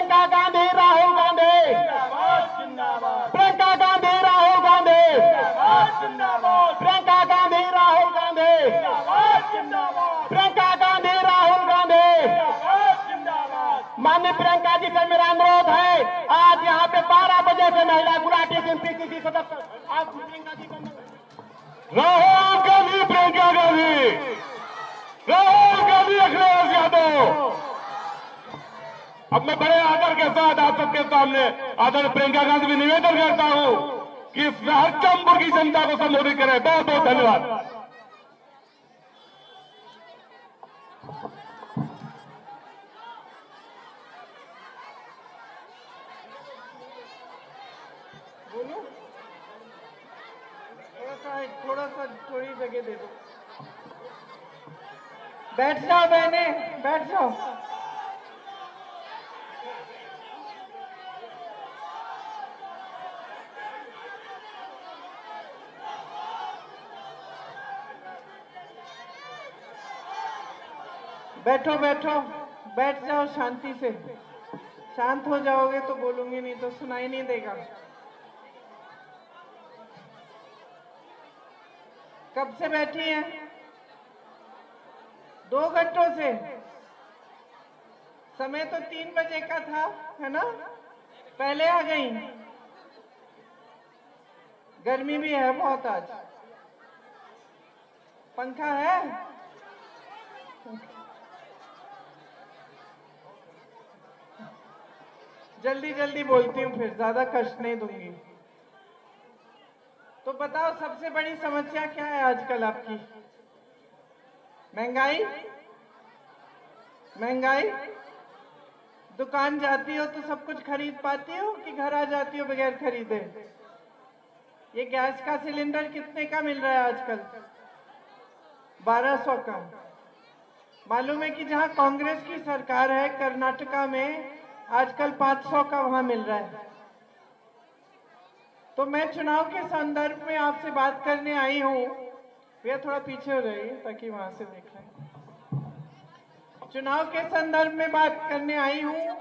प्रियंका गांधी राहुल गांधी, प्रियंका गांधी राहुल गांधी, प्रियंका गांधी राहुल गांधी, प्रियंका गांधी राहुल गांधी। माननीय प्रियंका जी से मेरा अनुरोध है, आज यहाँ पे 12 बजे से महिला गुलाटी सिंह पीसीसी सदस्य आप प्रियंका जी को राहुल गांधी, प्रियंका गांधी, राहुल गांधी, अखिलेश यादव। अब मैं बड़े आदर के साथ आप सबके सामने आदरणीय प्रियंका गांधी भी निवेदन करता हूं कि हरचंदपुर की जनता को संबोधित करें। बहुत बहुत धन्यवाद। थोड़ी जगह दे दो। बैठ जाओ बहने, बैठ जाओ। बैठो बैठो, बैठ जाओ शांति से। शांत हो जाओगे तो बोलूंगी, नहीं तो सुनाई नहीं देगा। कब से बैठी हैं? 2 घंटों से। समय तो 3 बजे का था, है ना? पहले आ गई। गर्मी भी है बहुत आज। पंखा है? जल्दी जल्दी बोलती हूँ, फिर ज्यादा कष्ट नहीं दूंगी। तो बताओ, सबसे बड़ी समस्या क्या है आजकल आपकी? महंगाई? महंगाई? दुकान जाती हो तो सब कुछ खरीद पाती हो कि घर आ जाती हो बगैर खरीदे? ये गैस का सिलेंडर कितने का मिल रहा है आजकल? 1200 का। मालूम है कि जहां कांग्रेस की सरकार है कर्नाटका में, आजकल 500 का वहां मिल रहा है। तो मैं चुनाव के संदर्भ में आपसे बात करने आई हूं। भैया थोड़ा पीछे हो जाइए ताकि वहां से देख लें। चुनाव के संदर्भ में बात करने आई हूं।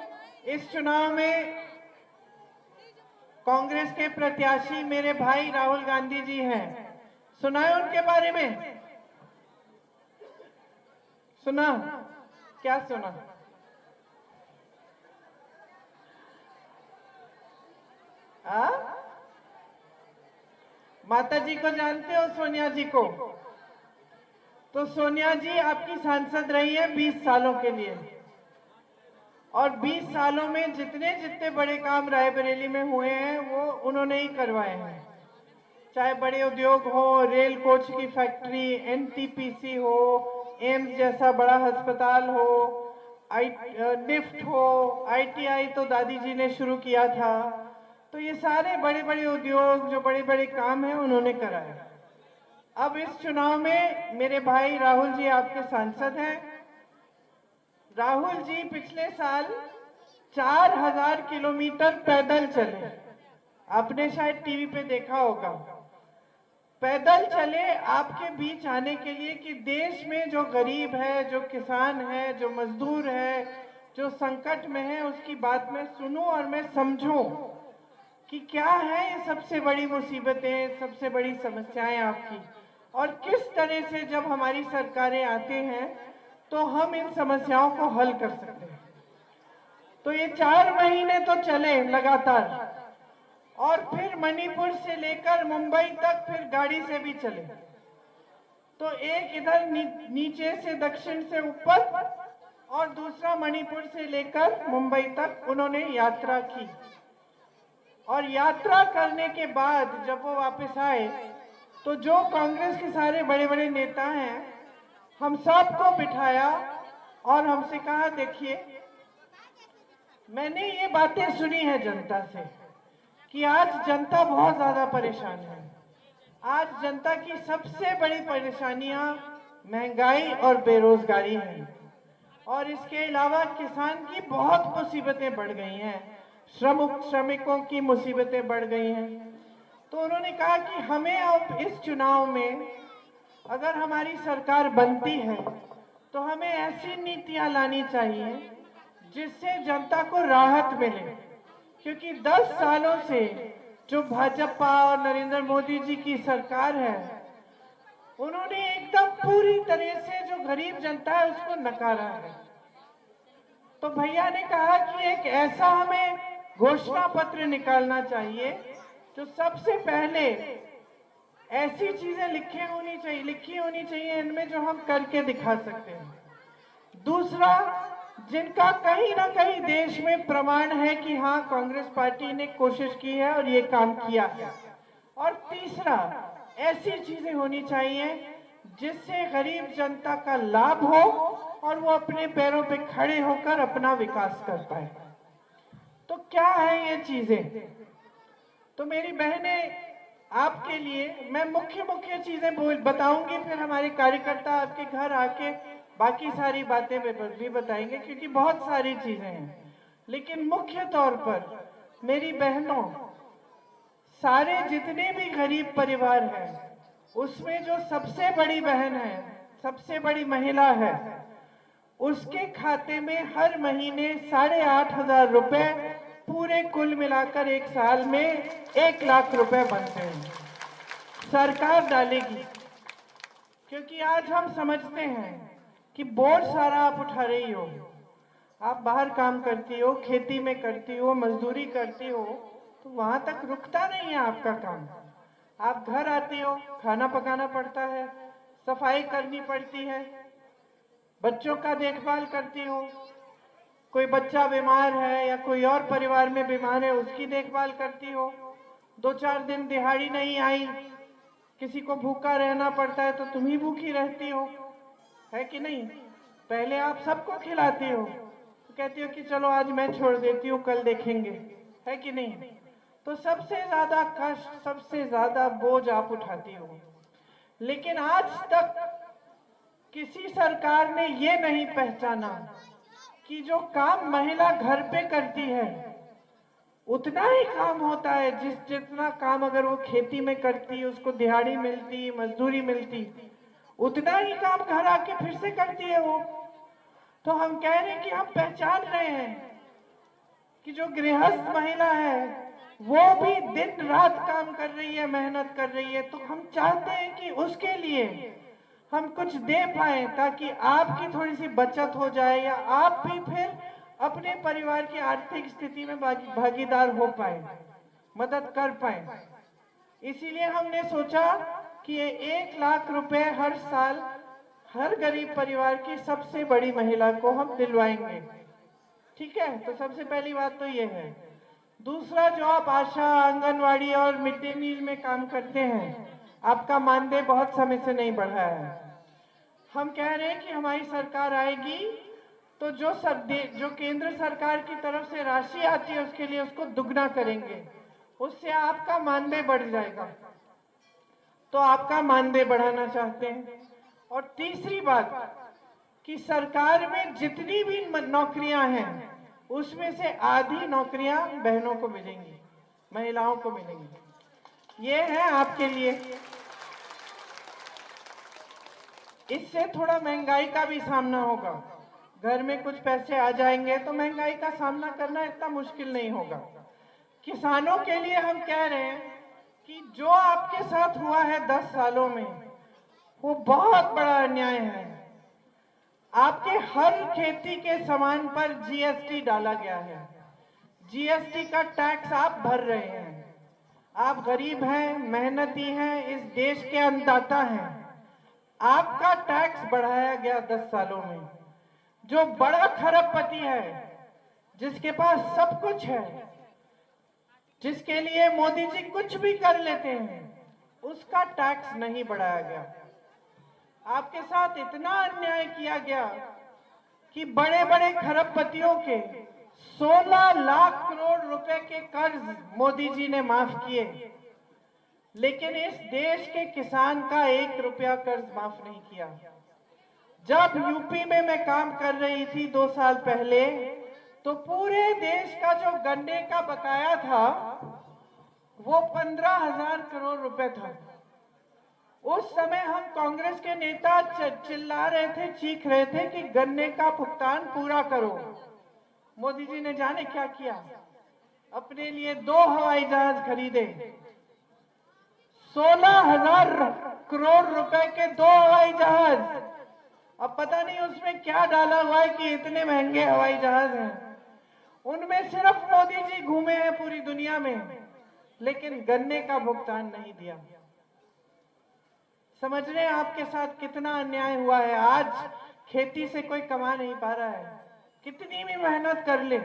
इस चुनाव में कांग्रेस के प्रत्याशी मेरे भाई राहुल गांधी जी हैं। सुना है उनके बारे में? सुना? क्या सुना? माता जी को जानते हो, सोनिया जी को? तो सोनिया जी आपकी सांसद रही है 20 सालों के लिए, और 20 सालों में जितने जितने बड़े काम रायबरेली में हुए हैं वो उन्होंने ही करवाए हैं। चाहे बड़े उद्योग हो, रेल कोच की फैक्ट्री, एनटीपीसी हो, एम्स जैसा बड़ा अस्पताल हो, निफ्ट हो, आईटीआई तो दादी जी ने शुरू किया था। तो ये सारे बड़े बड़े उद्योग, जो बड़े बड़े काम हैं, उन्होंने कराए। अब इस चुनाव में मेरे भाई राहुल जी आपके सांसद हैं। राहुल जी पिछले साल 4000 किलोमीटर पैदल चले। आपने शायद टीवी पे देखा होगा। पैदल चले आपके बीच आने के लिए कि देश में जो गरीब है, जो किसान है, जो मजदूर है, जो संकट में है, उसकी बात मैं सुनूं और मैं समझूं कि क्या है ये सबसे बड़ी मुसीबतें, सबसे बड़ी समस्याएं आपकी, और किस तरह से जब हमारी सरकारें आते हैं तो हम इन समस्याओं को हल कर सकते हैं। तो ये 4 महीने तो चले लगातार, और फिर मणिपुर से लेकर मुंबई तक फिर गाड़ी से भी चले। तो एक इधर नीचे से दक्षिण से ऊपर, और दूसरा मणिपुर से लेकर मुंबई तक उन्होंने यात्रा की। और यात्रा करने के बाद जब वो वापस आए तो जो कांग्रेस के सारे बड़े बड़े नेता हैं, हम सबको बिठाया और हमसे कहा, देखिए मैंने ये बातें सुनी है जनता से कि आज जनता बहुत ज्यादा परेशान है। आज जनता की सबसे बड़ी परेशानियां महंगाई और बेरोजगारी है, और इसके अलावा किसान की बहुत मुसीबतें बढ़ गई हैं, श्रमिकों की मुसीबतें बढ़ गई हैं। तो उन्होंने कहा कि हमें अब इस चुनाव में अगर हमारी सरकार बनती है तो हमें ऐसी नीतियां लानी चाहिए जिससे जनता को राहत मिले, क्योंकि 10 सालों से जो भाजपा और नरेंद्र मोदी जी की सरकार है, उन्होंने एकदम पूरी तरह से जो गरीब जनता है उसको नकारा है। तो भैया ने कहा कि एक ऐसा हमें घोषणा पत्र निकालना चाहिए जो सबसे पहले ऐसी चीजें लिखी होनी चाहिए इनमें जो हम करके दिखा सकते हैं। दूसरा, जिनका कहीं ना कहीं देश में प्रमाण है कि हाँ कांग्रेस पार्टी ने कोशिश की है और ये काम किया है। और तीसरा, ऐसी चीजें होनी चाहिए जिससे गरीब जनता का लाभ हो और वो अपने पैरों पे खड़े होकर अपना विकास कर पाए। तो क्या है ये चीजें? तो मेरी बहनें, आपके लिए मैं मुख्य चीजें बताऊंगी, फिर हमारे कार्यकर्ता आपके घर आके बाकी सारी बातें भी बताएंगे, क्योंकि बहुत सारी चीजें हैं। लेकिन मुख्य तौर पर मेरी बहनों, सारे जितने भी गरीब परिवार हैं, उसमें जो सबसे बड़ी बहन है, सबसे बड़ी महिला है, उसके खाते में हर महीने 8,500 रुपए पूरे कुल मिलाकर एक साल में 1 लाख रुपए बनते हैं, सरकार डालेगी। क्योंकि आज हम समझते हैं कि बोझ सारा आप उठा रही हो, आप बाहर काम करती हो, खेती में करती हो, मजदूरी करती हो, तो वहां तक रुकता नहीं है आपका काम। आप घर आती हो, खाना पकाना पड़ता है, सफाई करनी पड़ती है, बच्चों का देखभाल करती हो, कोई बच्चा बीमार है या कोई और परिवार में बीमार है उसकी देखभाल करती हो, 2-4 दिन दिहाड़ी नहीं आई, किसी को भूखा रहना पड़ता है तो तुम ही भूखी रहती हो, है कि नहीं? पहले आप सबको खिलाती हो, तो कहती हो कि चलो आज मैं छोड़ देती हूँ, कल देखेंगे, है कि नहीं? तो सबसे ज्यादा कष्ट, सबसे ज्यादा बोझ आप उठाती हो। लेकिन आज तक किसी सरकार ने ये नहीं पहचाना कि जो काम महिला घर पे करती है उतना ही काम होता है जितना काम अगर वो खेती में करती, उसको दिहाड़ी मिलती, मजदूरी मिलती, उतना ही काम घर आके फिर से करती है वो। तो हम कह रहे हैं कि हम पहचान रहे हैं कि जो गृहस्थ महिला है वो भी दिन रात काम कर रही है, मेहनत कर रही है। तो हम चाहते हैं कि उसके लिए हम कुछ दे पाए, ताकि आपकी थोड़ी सी बचत हो जाए या आप भी फिर अपने परिवार की आर्थिक स्थिति में भागीदार हो पाए, मदद कर पाए। इसीलिए हमने सोचा कि ये 1 लाख रुपए हर साल हर गरीब परिवार की सबसे बड़ी महिला को हम दिलवाएंगे। ठीक है? तो सबसे पहली बात तो ये है। दूसरा, जो आप आशा, आंगनवाड़ी और मिड डे मील में काम करते हैं, आपका मानदेय बहुत समय से नहीं बढ़ा है। हम कह रहे हैं कि हमारी सरकार आएगी तो जो केंद्र सरकार की तरफ से राशि आती है उसके लिए उसको दुगना करेंगे, उससे आपका मानदेय बढ़ जाएगा। तो आपका मानदेय बढ़ाना चाहते हैं। और तीसरी बात कि सरकार में जितनी भी नौकरियां हैं उसमें से आधी नौकरियां बहनों को मिलेंगी, महिलाओं को मिलेंगी। ये है आपके लिए। इससे थोड़ा महंगाई का भी सामना होगा, घर में कुछ पैसे आ जाएंगे तो महंगाई का सामना करना इतना मुश्किल नहीं होगा। किसानों के लिए हम कह रहे हैं कि जो आपके साथ हुआ है 10 सालों में वो बहुत बड़ा अन्याय है। आपके हर खेती के सामान पर जीएसटी डाला गया है, जीएसटी का टैक्स आप भर रहे हैं। आप गरीब हैं, मेहनती हैं, इस देश के अन्नदाता हैं, आपका टैक्स बढ़ाया गया 10 सालों में। जो बड़ा खरबपति है, जिसके पास सब कुछ है, जिसके लिए मोदी जी कुछ भी कर लेते हैं, उसका टैक्स नहीं बढ़ाया गया। आपके साथ इतना अन्याय किया गया कि बड़े बड़े खरबपतियों के 16 लाख करोड़ रुपए के कर्ज मोदी जी ने माफ किए, लेकिन इस देश के किसान का 1 रुपया कर्ज माफ नहीं किया। जब यूपी में मैं काम कर रही थी 2 साल पहले, तो पूरे देश का जो गन्ने का बकाया था वो 15,000 करोड़ रुपए था। उस समय हम कांग्रेस के नेता चिल्ला रहे थे, चीख रहे थे कि गन्ने का भुगतान पूरा करो, मोदी जी ने जाने क्या किया, अपने लिए 2 हवाई जहाज खरीदे, 16,000 करोड़ रुपए के 2 हवाई जहाज। अब पता नहीं उसमें क्या डाला हुआ है कि इतने महंगे हवाई जहाज हैं। उनमें सिर्फ मोदी जी घूमे हैं पूरी दुनिया में, लेकिन गन्ने का भुगतान नहीं दिया। समझ रहे हैं आपके साथ कितना अन्याय हुआ है। आज खेती से कोई कमा नहीं पा रहा है, कितनी भी मेहनत कर ले,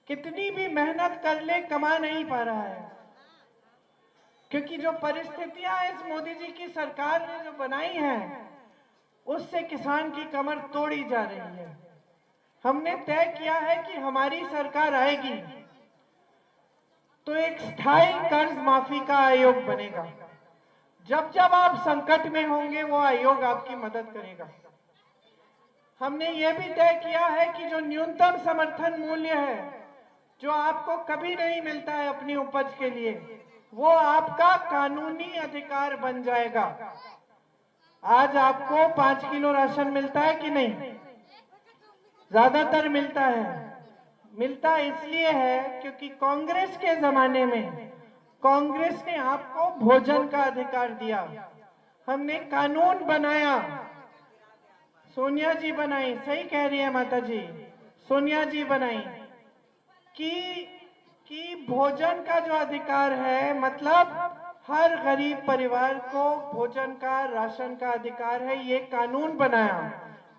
कितनी भी मेहनत कर ले, कमा नहीं पा रहा है, क्योंकि जो परिस्थितियां इस मोदी जी की सरकार ने जो बनाई हैं, उससे किसान की कमर तोड़ी जा रही है। हमने तय किया है कि हमारी सरकार आएगी तो एक स्थायी कर्ज माफी का आयोग बनेगा। जब जब आप संकट में होंगे वो आयोग आपकी मदद करेगा। हमने ये भी तय किया है कि जो न्यूनतम समर्थन मूल्य है, जो आपको कभी नहीं मिलता है अपनी उपज के लिए, वो आपका कानूनी अधिकार बन जाएगा। आज आपको 5 किलो राशन मिलता है कि नहीं? ज्यादातर मिलता है। मिलता इसलिए है क्योंकि कांग्रेस के जमाने में कांग्रेस ने आपको भोजन का अधिकार दिया। हमने कानून बनाया, सोनिया जी बनाई, सही कह रही है माता जी, सोनिया जी बनाई कि भोजन का जो अधिकार है, मतलब हर गरीब परिवार को भोजन का, राशन का अधिकार है, ये कानून बनाया।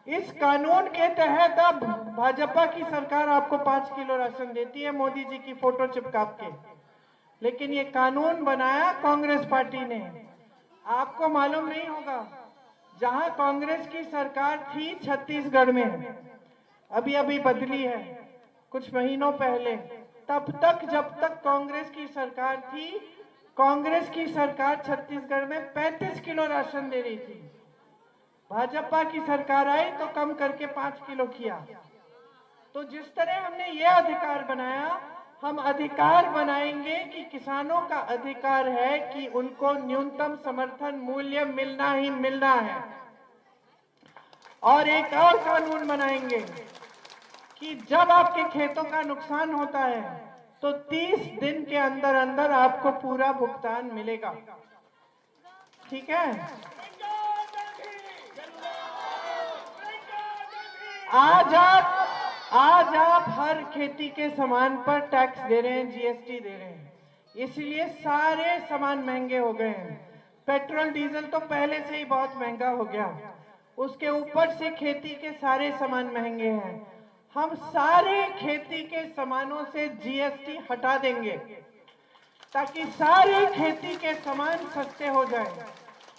इस कानून के तहत अब भाजपा की सरकार आपको 5 किलो राशन देती है मोदी जी की फोटो चिपका के, लेकिन ये कानून बनाया कांग्रेस पार्टी ने। आपको मालूम नहीं होगा, जहां कांग्रेस की सरकार थी छत्तीसगढ़ में, अभी अभी बदली है कुछ महीनों पहले, तब तक जब तक कांग्रेस की सरकार थी, कांग्रेस की सरकार छत्तीसगढ़ में 35 किलो राशन दे रही थी। भाजपा की सरकार आई तो कम करके 5 किलो किया। तो जिस तरह हमने ये अधिकार बनाया, हम अधिकार बनाएंगे कि किसानों का अधिकार है कि उनको न्यूनतम समर्थन मूल्य मिलना ही मिलना है। और एक और कानून बनाएंगे कि जब आपके खेतों का नुकसान होता है तो 30 दिन के अंदर अंदर आपको पूरा भुगतान मिलेगा। ठीक है? आज आप हर खेती के सामान पर टैक्स दे रहे हैं, जीएसटी दे रहे हैं, इसलिए सारे सामान महंगे हो गए हैं। पेट्रोल डीजल तो पहले से ही बहुत महंगा हो गया, उसके ऊपर से खेती के सारे सामान महंगे हैं। हम सारे खेती के सामानों से जीएसटी हटा देंगे ताकि सारे खेती के सामान सस्ते हो जाएं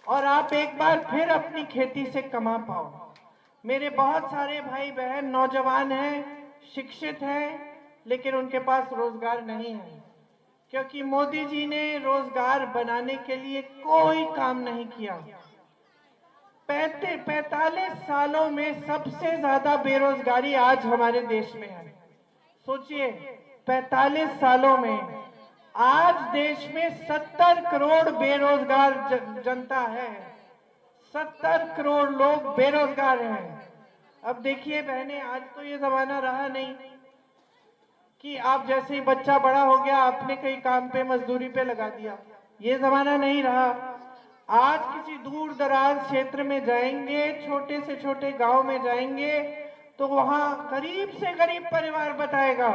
और आप एक बार फिर अपनी खेती से कमा पाओ। मेरे बहुत सारे भाई बहन नौजवान हैं, शिक्षित हैं, लेकिन उनके पास रोजगार नहीं है, क्योंकि मोदी जी ने रोजगार बनाने के लिए कोई काम नहीं किया। 45 सालों में सबसे ज्यादा बेरोजगारी आज हमारे देश में है। सोचिए, 45 सालों में आज देश में 70 करोड़ बेरोजगार जनता है। 70 करोड़ लोग बेरोजगार हैं। अब देखिए बहनें, आज तो ये जमाना रहा नहीं कि आप जैसे ही बच्चा बड़ा हो गया आपने कहीं काम पे, मजदूरी पे लगा दिया। ये जमाना नहीं रहा। आज किसी दूर दराज क्षेत्र में जाएंगे, छोटे से छोटे गांव में जाएंगे, तो वहां गरीब से गरीब परिवार बताएगा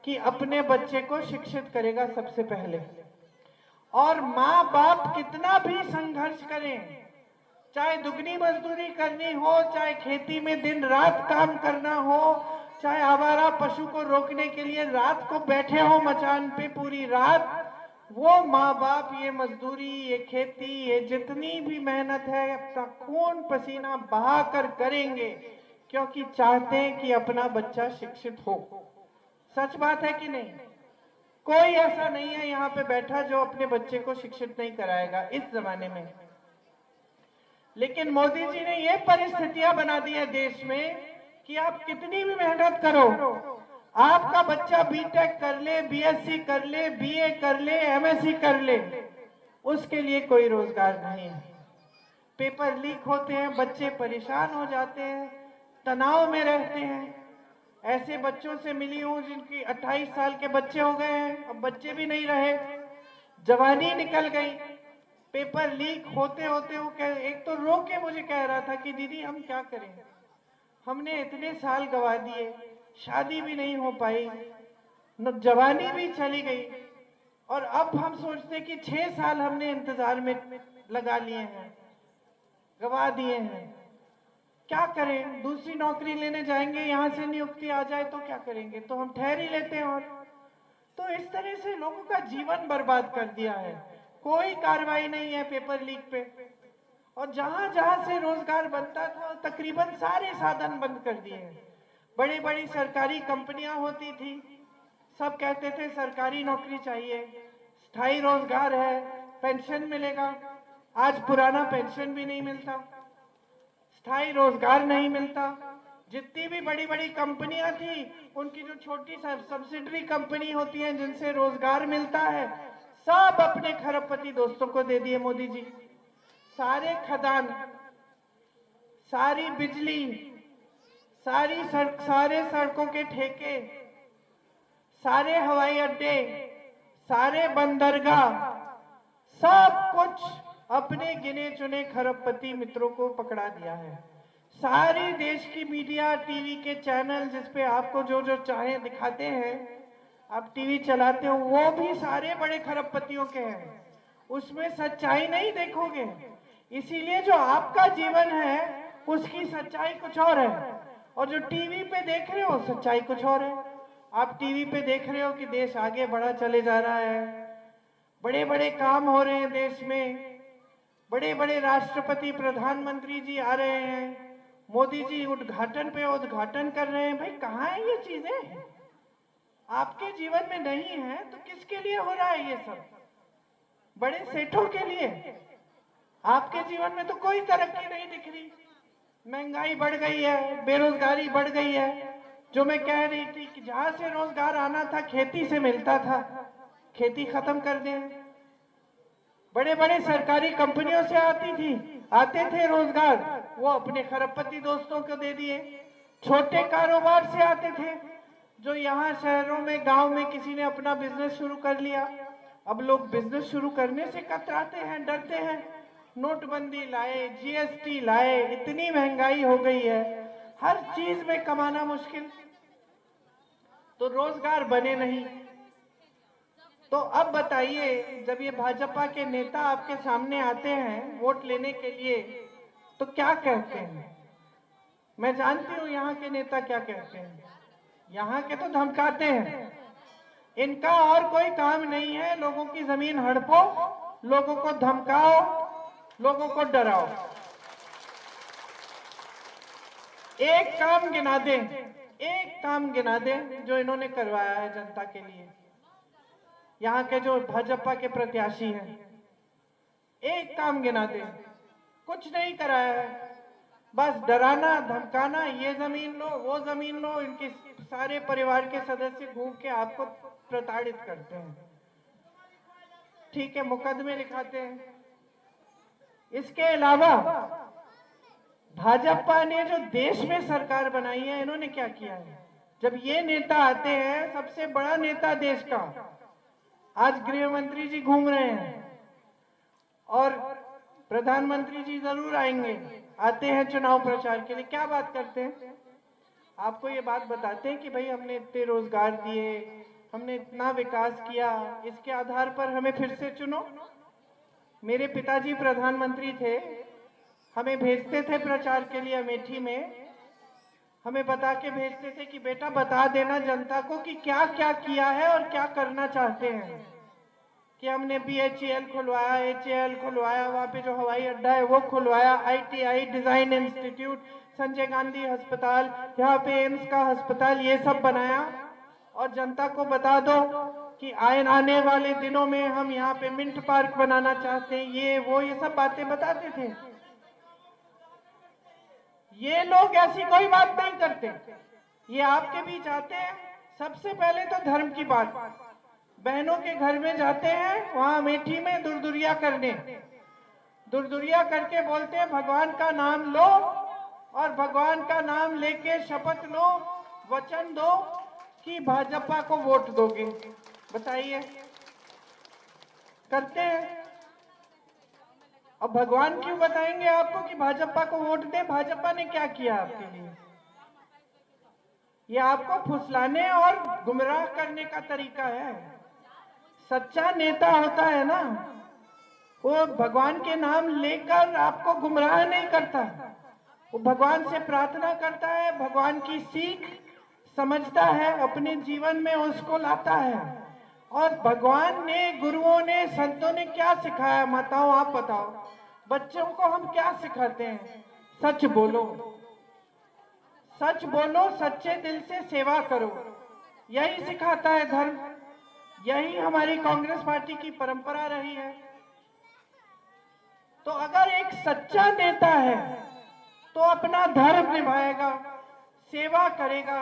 कि अपने बच्चे को शिक्षित करेगा सबसे पहले। और माँ बाप कितना भी संघर्ष करें, चाहे दुगनी मजदूरी करनी हो, चाहे खेती में दिन रात काम करना हो, चाहे आवारा पशु को रोकने के लिए रात को बैठे हो मचान पे पूरी रात, वो माँ बाप ये मजदूरी, ये खेती, ये जितनी भी मेहनत है अपना खून पसीना बहा कर करेंगे, क्योंकि चाहते हैं कि अपना बच्चा शिक्षित हो। सच बात है कि नहीं? कोई ऐसा नहीं है यहाँ पे बैठा जो अपने बच्चे को शिक्षित नहीं कराएगा इस जमाने में। लेकिन मोदी जी ने ये परिस्थितियां बना दी है देश में कि आप कितनी भी मेहनत करो, आपका बच्चा बीटेक कर ले, बीएससी कर ले, बीए कर ले, एमएससी कर ले, उसके लिए कोई रोजगार नहीं है। पेपर लीक होते हैं, बच्चे परेशान हो जाते हैं, तनाव में रहते हैं। ऐसे बच्चों से मिली हूं जिनकी 28 साल के बच्चे हो गए हैं, अब बच्चे भी नहीं रहे, जवानी निकल गई। पेपर लीक होते होते वो एक तो रो के मुझे कह रहा था कि दीदी हम क्या करें, हमने इतने साल गवा दिए, शादी भी नहीं हो पाई, न जवानी भी चली गई, और अब हम सोचते कि 6 साल हमने इंतजार में लगा लिए हैं, गवा दिए हैं, क्या करें। दूसरी नौकरी लेने जाएंगे, यहाँ से नियुक्ति आ जाए तो क्या करेंगे, तो हम ठहर ही लेते हैं। और तो इस तरह से लोगों का जीवन बर्बाद कर दिया है। कोई कार्रवाई नहीं है पेपर लीक पे, और जहां जहां से रोजगार बनता था तकरीबन सारे साधन बंद कर दिए हैं। बड़ी बड़ी सरकारी कंपनियां होती थी, सब कहते थे सरकारी नौकरी चाहिए, स्थायी रोजगार है, पेंशन मिलेगा। आज पुराना पेंशन भी नहीं मिलता, स्थायी रोजगार नहीं मिलता। जितनी भी बड़ी बड़ी कंपनियां थी, उनकी जो छोटी सब्सिडरी कंपनी होती है जिनसे रोजगार मिलता है, सब अपने खरबपति दोस्तों को दे दिए मोदी जी। सारे खदान, सारी बिजली, सारे सड़कों के ठेके, सारे हवाई अड्डे, सारे बंदरगाह, सब कुछ अपने गिने चुने खरबपति मित्रों को पकड़ा दिया है। सारी देश की मीडिया, टीवी के चैनल जिसपे आपको जो जो चाहे दिखाते हैं, आप टीवी चलाते हो, वो भी सारे बड़े खरबपतियों के हैं, उसमें सच्चाई नहीं देखोगे। इसीलिए जो आपका जीवन है उसकी सच्चाई कुछ और है, और जो टीवी पे देख रहे हो सच्चाई कुछ और है। आप टीवी पे देख रहे हो कि देश आगे बढ़ा चले जा रहा है, बड़े बड़े काम हो रहे हैं देश में, बड़े बड़े राष्ट्रपति प्रधानमंत्री जी आ रहे हैं, मोदी जी उद्घाटन पे उद्घाटन कर रहे हैं। भाई कहाँ है ये चीजें? आपके जीवन में नहीं है तो किसके लिए हो रहा है ये सब? बड़े सेठों के लिए। आपके जीवन में तो कोई तरक्की नहीं दिख रही। महंगाई बढ़ गई है, बेरोजगारी बढ़ गई है। जो मैं कह रही थी कि जहां से रोजगार आना था खेती से मिलता था, खेती खत्म कर दें। बड़े बड़े सरकारी कंपनियों से आते थे रोजगार, वो अपने खरबपति दोस्तों को दे दिए। छोटे कारोबार से आते थे, जो यहाँ शहरों में, गांव में किसी ने अपना बिजनेस शुरू कर लिया, अब लोग बिजनेस शुरू करने से कतराते हैं, डरते हैं। नोटबंदी लाए, जीएसटी लाए, इतनी महंगाई हो गई है, हर चीज में कमाना मुश्किल, तो रोजगार बने नहीं। तो अब बताइए, जब ये भाजपा के नेता आपके सामने आते हैं वोट लेने के लिए, तो क्या कहते हैं? मैं जानती हूं यहाँ के नेता क्या कहते हैं। यहाँ के तो धमकाते हैं। इनका और कोई काम नहीं है, लोगों की जमीन हड़पो, लोगों को धमकाओ, लोगों को डराओ। एक काम गिना दें, एक काम गिना दें जो इन्होंने करवाया है जनता के लिए। यहाँ के जो भाजपा के प्रत्याशी हैं, एक काम गिना दें। कुछ नहीं कराया है, बस डराना धमकाना, ये जमीन लो, वो जमीन लो। इनके सारे परिवार के सदस्य घूम के आपको प्रताड़ित करते हैं। ठीक है, मुकदमे लिखाते हैं। इसके अलावा भाजपा ने जो देश में सरकार बनाई है, इन्होंने क्या किया है? जब ये नेता आते हैं, सबसे बड़ा नेता देश का, आज गृह मंत्री जी घूम रहे हैं और प्रधानमंत्री जी जरूर आएंगे, आते हैं चुनाव प्रचार के लिए। क्या बात करते हैं? आपको ये बात बताते हैं कि भाई हमने इतने रोजगार दिए, हमने इतना विकास किया, इसके आधार पर हमें फिर से चुनो। मेरे पिताजी प्रधानमंत्री थे, हमें भेजते थे प्रचार के लिए अमेठी में, हमें बता के भेजते थे कि बेटा बता देना जनता को कि क्या क्या किया है और क्या करना चाहते हैं। कि हमने BHEL खुलवाया, HAL खुलवाया, वहाँ पे जो हवाई अड्डा है वो खुलवाया, ITI design institute, Sanjay Gandhi अस्पताल, यहाँ पे एम्स का अस्पताल, ये सब बनाया। और जनता को बता दो कि आने वाले दिनों में हम यहाँ पे मिंट पार्क बनाना चाहते हैं, ये वो, ये सब बातें बताते थे। ये लोग ऐसी कोई बात नहीं करते। ये आपके बीच आते हैं, सबसे पहले तो धर्म की बात, बहनों के घर में जाते हैं, वहां अमेठी में दुरदुरिया करने, दुरदुरिया करके बोलते हैं भगवान का नाम लो, और भगवान का नाम लेके शपथ लो, वचन दो कि भाजपा को वोट दोगे। बताइए, करते हैं? अब भगवान क्यों बताएंगे आपको कि भाजपा को वोट दे? भाजपा ने क्या किया आपके लिए? ये आपको फुसलाने और गुमराह करने का तरीका है। सच्चा नेता होता है ना, वो भगवान के नाम लेकर आपको गुमराह नहीं करता, वो भगवान से प्रार्थना करता है, भगवान की सीख समझता है, अपने जीवन में उसको लाता है। और भगवान ने, गुरुओं ने, संतों ने क्या सिखाया? माताओं आप बताओ, बच्चों को हम क्या सिखाते हैं? सच बोलो, सच बोलो, सच्चे दिल से सेवा करो, यही सिखाता है धर्म। यही हमारी कांग्रेस पार्टी की परंपरा रही है। तो अगर एक सच्चा नेता है तो अपना धर्म निभाएगा, सेवा करेगा,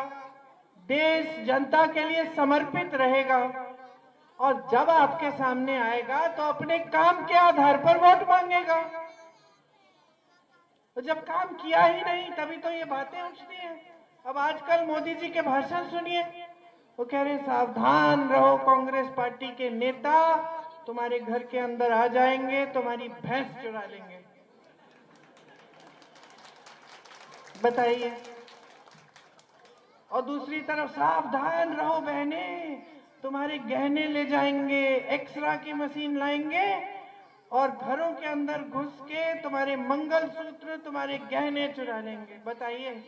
देश जनता के लिए समर्पित रहेगा, और जब आपके सामने आएगा तो अपने काम के आधार पर वोट मांगेगा। तो जब काम किया ही नहीं तभी तो ये बातें उठती हैं। अब आजकल मोदी जी के भाषण सुनिए, वो कह रहे सावधान रहो, कांग्रेस पार्टी के नेता तुम्हारे घर के अंदर आ जाएंगे, तुम्हारी भैंस चुरा लेंगे। बताइए। और दूसरी तरफ सावधान रहो बहने, तुम्हारे गहने ले जाएंगे, एक्सरा की मशीन लाएंगे और घरों के अंदर घुस के तुम्हारे मंगलसूत्र, तुम्हारे गहने चुरा लेंगे। बताइए,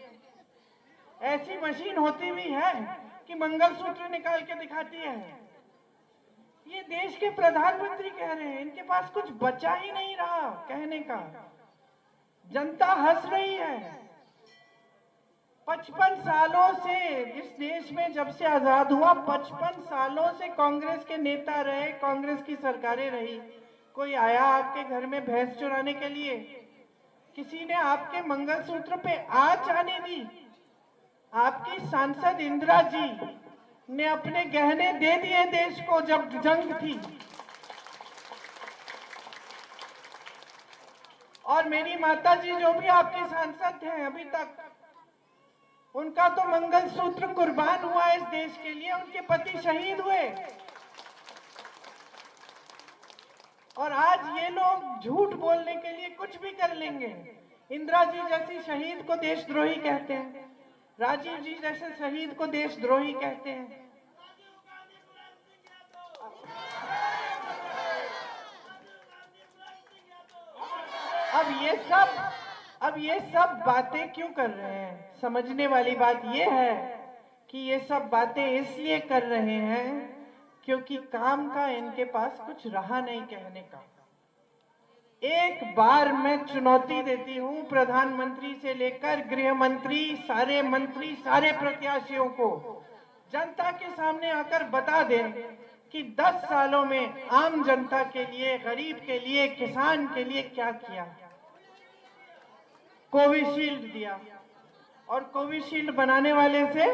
ऐसी मशीन होती भी है कि मंगलसूत्र निकाल के दिखाती है? ये देश के प्रधानमंत्री कह रहे हैं, इनके पास कुछ बचा ही नहीं रहा कहने का। जनता हंस रही है। 55 सालों से इस देश में, जब से आजाद हुआ, 55 सालों से कांग्रेस के नेता रहे, कांग्रेस की सरकारें रही। कोई आया आपके घर में भैंस चुराने के लिए? किसी ने आपके मंगलसूत्र पे आंच आने दी? आपकी सांसद इंदिरा जी ने अपने गहने दे दिए देश को जब जंग थी। और मेरी माता जी जो भी आपकी सांसद हैं अभी तक, उनका तो मंगलसूत्र कुर्बान हुआ इस देश के लिए, उनके पति शहीद हुए। और आज ये लोग झूठ बोलने के लिए कुछ भी कर लेंगे। इंदिरा जी जैसी शहीद को देशद्रोही कहते हैं, राजीव जी जैसे शहीद को देशद्रोही कहते हैं। अब ये सब बातें क्यों कर रहे हैं? समझने वाली बात ये है कि ये सब बातें इसलिए कर रहे हैं क्योंकि काम का इनके पास कुछ रहा नहीं कहने का। एक बार मैं चुनौती देती हूं प्रधानमंत्री से लेकर गृह मंत्री, सारे मंत्री, सारे प्रत्याशियों को, जनता के सामने आकर बता दें कि 10 सालों में आम जनता के लिए, गरीब के लिए, किसान के लिए क्या किया। कोविशील्ड दिया और कोविशील्ड बनाने वाले से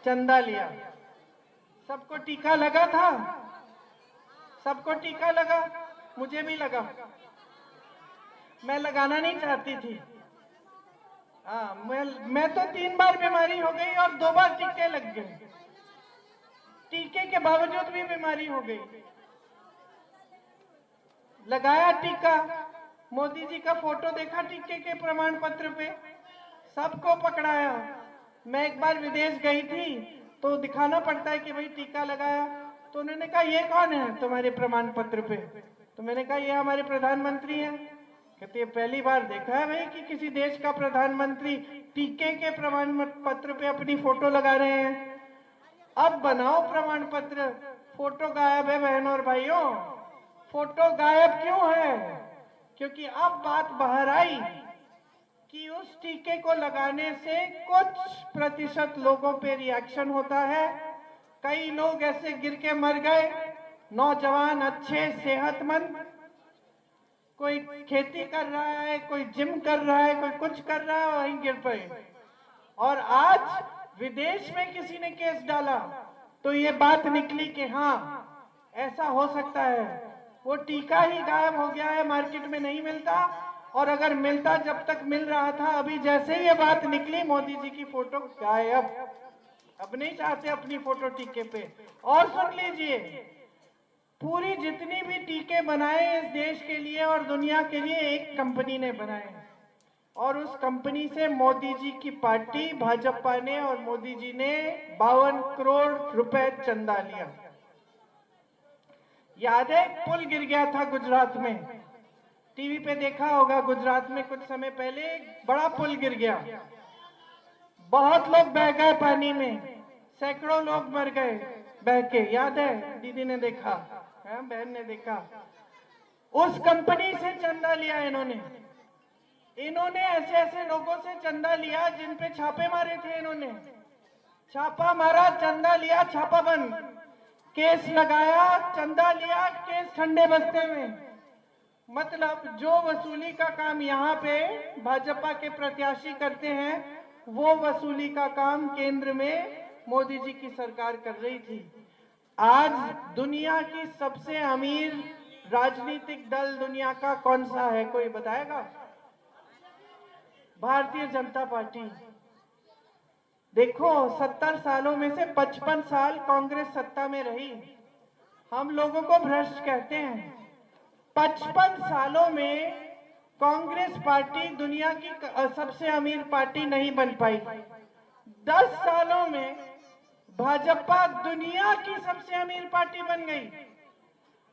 चंदा लिया। सबको टीका लगा था, सबको टीका लगा, मुझे भी लगा। मैं लगाना नहीं चाहती थी। मैं तो 3 बार बीमारी हो गई और 2 बार टीके लग गए। टीके के बावजूद भी बीमारी हो गई। लगाया टीका, मोदी जी का फोटो देखा टीके के प्रमाण पत्र पे, सबको पकड़ाया। मैं एक बार विदेश गई थी तो दिखाना पड़ता है कि भाई टीका लगाया, तो उन्होंने कहा ये कौन है तुम्हारे प्रमाण पत्र पे? तो मैंने कहा ये हमारे प्रधानमंत्री हैं। कहते हैं पहली बार देखा है भाई कि किसी देश का प्रधानमंत्री टीके के प्रमाण पत्र पे अपनी फोटो लगा रहे हैं। अब बनाओ प्रमाण पत्र। फोटो गायब है बहनों और भाइयों। फोटो गायब क्यों है? क्योंकि अब बात बाहर आई कि उस टीके को लगाने से कुछ प्रतिशत लोगों पे रिएक्शन होता है। कई लोग ऐसे गिर के मर गए, नौजवान अच्छे सेहतमंद, कोई खेती कर रहा है, कोई जिम कर रहा है, कोई कुछ कर रहा है, वहीं गिर पड़े। और आज विदेश में किसी ने केस डाला तो ये बात निकली कि हाँ ऐसा हो सकता है, वो टीका ही गायब हो गया है, मार्केट में नहीं मिलता, और अगर मिलता जब तक मिल रहा था, अभी जैसे ही ये बात निकली मोदी जी की फोटो गायब। अब नहीं चाहते अपनी फोटो टीके पे। और सुन लीजिए, पूरी जितनी भी टीके बनाए इस देश के लिए और दुनिया के लिए एक कंपनी ने बनाए, और उस कंपनी से मोदी जी की पार्टी भाजपा ने और मोदी जी ने 52 करोड़ रुपए चंदा लिया। याद है, पुल गिर गया था गुजरात में, टीवी पे देखा होगा। गुजरात में कुछ समय पहले एक बड़ा पुल गिर गया, बहुत लोग बह गए पानी में, सैकड़ों लोग मर गए बह के। याद है, दीदी ने देखा, बहन ने देखा। उस कंपनी से चंदा लिया इन्होंने ऐसे ऐसे लोगों से चंदा लिया जिन पे छापे मारे थे। इन्होंने छापा मारा, चंदा लिया, छापा बंद, केस लगाया, चंदा लिया, केस ठंडे बस्ते में। मतलब जो वसूली का काम यहाँ पे भाजपा के प्रत्याशी करते हैं, वो वसूली का काम केंद्र में मोदी जी की सरकार कर रही थी। आज दुनिया की सबसे अमीर राजनीतिक दल दुनिया का कौन सा है, कोई बताएगा? भारतीय जनता पार्टी। देखो, 70 सालों में से 55 साल कांग्रेस सत्ता में रही। हम लोगों को भ्रष्ट कहते हैं। 55 सालों में कांग्रेस पार्टी दुनिया की सबसे अमीर पार्टी नहीं बन पाई। 10 सालों में भाजपा दुनिया की सबसे अमीर पार्टी बन गई।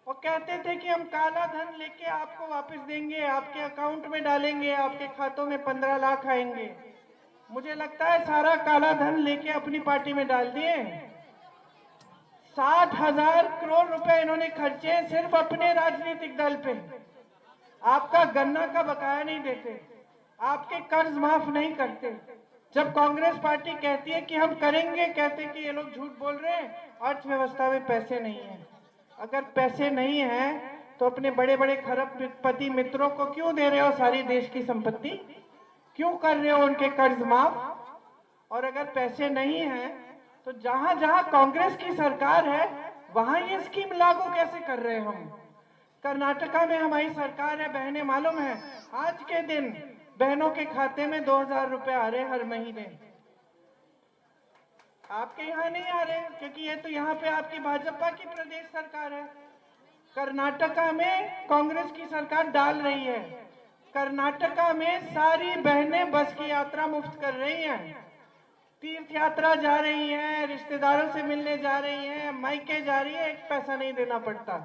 वो कहते थे कि हम काला धन लेके आपको वापस देंगे, आपके अकाउंट में डालेंगे, आपके खातों में 15 लाख आएंगे। मुझे लगता है सारा काला धन लेके अपनी पार्टी में डाल दिए। 60,000 करोड़ रुपए इन्होंने खर्चे सिर्फ अपने राजनीतिक दल पे। आपका गन्ना का बकाया नहीं देते, आपके कर्ज माफ नहीं करते। जब कांग्रेस पार्टी कहती है कि हम करेंगे, कहते कि ये लोग झूठ बोल रहे हैं, अर्थव्यवस्था में पैसे नहीं है। अगर पैसे नहीं है तो अपने बड़े बड़े खरबपति मित्रों को क्यों दे रहे हो सारी देश की संपत्ति? क्यों कर रहे हो उनके कर्ज माफ? और अगर पैसे नहीं है तो जहां जहां कांग्रेस की सरकार है वहां ये स्कीम लागू कैसे कर रहे हैं हम? कर्नाटका में हमारी सरकार है, बहनें मालूम है, आज के दिन बहनों के खाते में 2,000 रुपए आ रहे हर महीने। आपके यहाँ नहीं आ रहे, क्योंकि ये तो यहाँ पे आपकी भाजपा की प्रदेश सरकार है। कर्नाटका में कांग्रेस की सरकार डाल रही है। कर्नाटका में सारी बहनें बस की यात्रा मुफ्त कर रही हैं, तीर्थ यात्रा जा रही हैं, रिश्तेदारों से मिलने जा रही हैं, मायके जा रही है, एक पैसा नहीं देना पड़ता।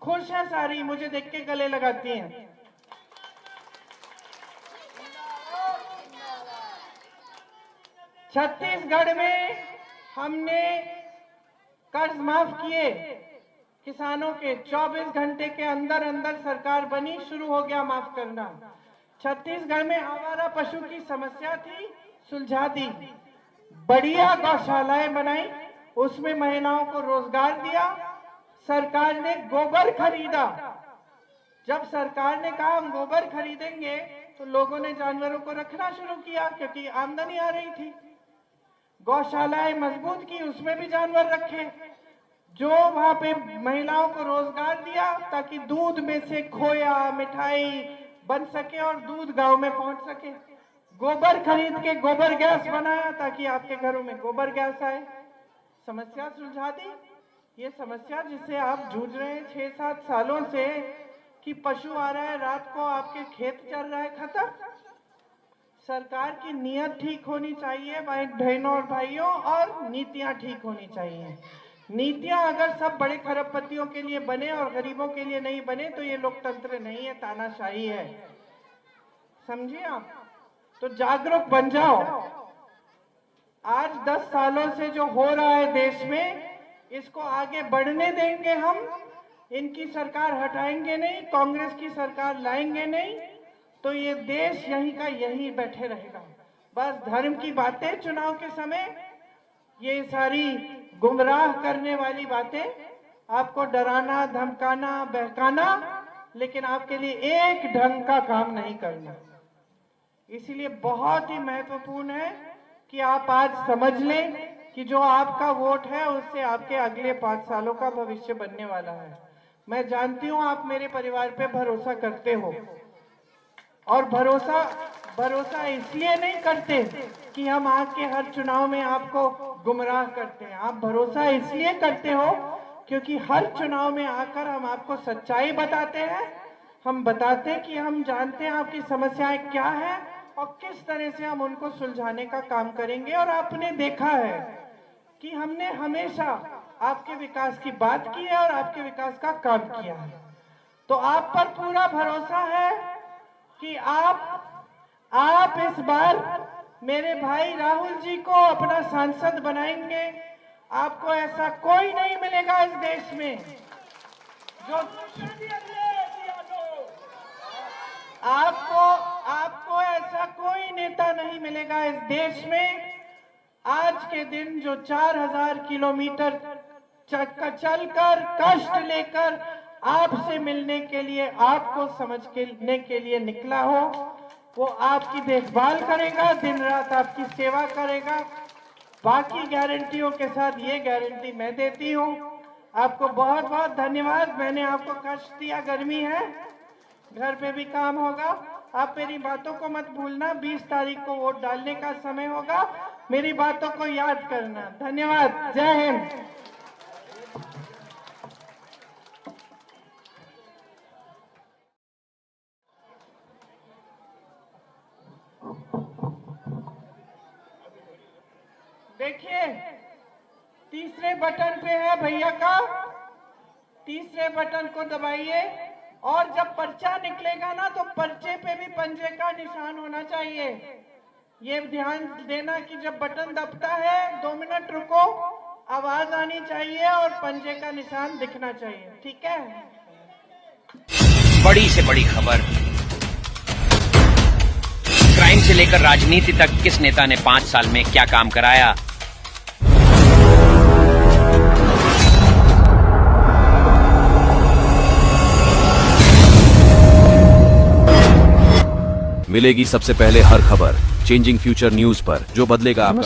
खुश है सारी, मुझे देख के गले लगाती हैं। छत्तीसगढ़ में हमने कर्ज माफ किए किसानों के, 24 घंटे के अंदर अंदर सरकार बनी, शुरू हो गया माफ करना। छत्तीसगढ़ में आवारा पशु की समस्या थी, सुलझा दी। बढ़िया गौशालाएं बनाई, उसमें महिलाओं को रोजगार दिया। सरकार ने गोबर खरीदा। जब सरकार ने कहा हम गोबर खरीदेंगे तो लोगों ने जानवरों को रखना शुरू किया, क्योंकि आमदनी आ रही थी। गौशालाएं मजबूत की, उसमें भी जानवर रखे, जो वहां पे महिलाओं को रोजगार दिया ताकि दूध में से खोया, मिठाई बन सके और दूध गांव में पहुंच सके। गोबर खरीद के गोबर गैस बनाया ताकि आपके घरों में गोबर गैस आए। समस्या सुलझा दी। ये समस्या जिससे आप जूझ रहे हैं 6-7 सालों से कि पशु आ रहा है रात को आपके खेत चल रहा है, खत्म। सरकार की नीयत ठीक होनी चाहिए बहनों और भाइयों, और नीतियां ठीक होनी चाहिए। नीतियां अगर सब बड़े खरबपतियों के लिए बने और गरीबों के लिए नहीं बने तो ये लोकतंत्र नहीं है, तानाशाही है। समझिए आप? तो जागरूक बन जाओ। आज 10 सालों से जो हो रहा है देश में, इसको आगे बढ़ने देंगे हम। इनकी सरकार हटाएंगे नहीं, कांग्रेस की सरकार लाएंगे नहीं, तो ये देश यहीं का यहीं बैठे रहेगा। बस धर्म की बातें चुनाव के समय, ये सारी गुमराह करने वाली बातें, आपको डराना, धमकाना, बहकाना, लेकिन आपके लिए एक ढंग का काम नहीं करना। इसीलिए बहुत ही महत्वपूर्ण है कि आप आज समझ लें कि जो आपका वोट है उससे आपके अगले 5 सालों का भविष्य बनने वाला है। मैं जानती हूं आप मेरे परिवार पे भरोसा करते हो। और भरोसा इसलिए नहीं करते कि हम आके हर चुनाव में आपको गुमराह करते हैं। आप भरोसा इसलिए करते हो क्योंकि हर चुनाव में आकर हम आपको सच्चाई बताते हैं। हम बताते हैं कि हम जानते हैं आपकी समस्याएं क्या है और किस तरह से हम उनको सुलझाने का काम करेंगे। और आपने देखा है कि हमने हमेशा आपके विकास की बात की है और आपके विकास का काम किया है। तो आप पर पूरा भरोसा है कि आप इस बार मेरे भाई राहुल जी को अपना सांसद बनाएंगे। आपको ऐसा कोई नहीं मिलेगा इस देश में जो आपको ऐसा कोई नेता नहीं मिलेगा इस देश में आज के दिन जो 4000 किलोमीटर चलकर कष्ट लेकर आपसे मिलने के लिए, आपको समझने के लिए निकला हो। वो आपकी देखभाल करेगा, दिन रात आपकी सेवा करेगा। बाकी गारंटियों के साथ ये गारंटी मैं देती हूँ। आपको बहुत बहुत धन्यवाद। मैंने आपको कष्ट दिया, गर्मी है, घर पे भी काम होगा। आप मेरी बातों को मत भूलना। 20 तारीख को वोट डालने का समय होगा, मेरी बातों को याद करना। धन्यवाद। जय हिंद। देखिए, तीसरे बटन पे है भैया का, तीसरे बटन को दबाइए और जब पर्चा निकलेगा ना तो पर्चे पे भी पंजे का निशान होना चाहिए। ये ध्यान देना कि जब बटन दबता है 2 मिनट रुको, आवाज आनी चाहिए और पंजे का निशान दिखना चाहिए। ठीक है। बड़ी से बड़ी खबर, क्राइम से लेकर राजनीति तक किस नेता ने 5 साल में क्या काम कराया। मिलेगी सबसे पहले हर खबर चेंजिंग फ्यूचर न्यूज पर, जो बदलेगा आपका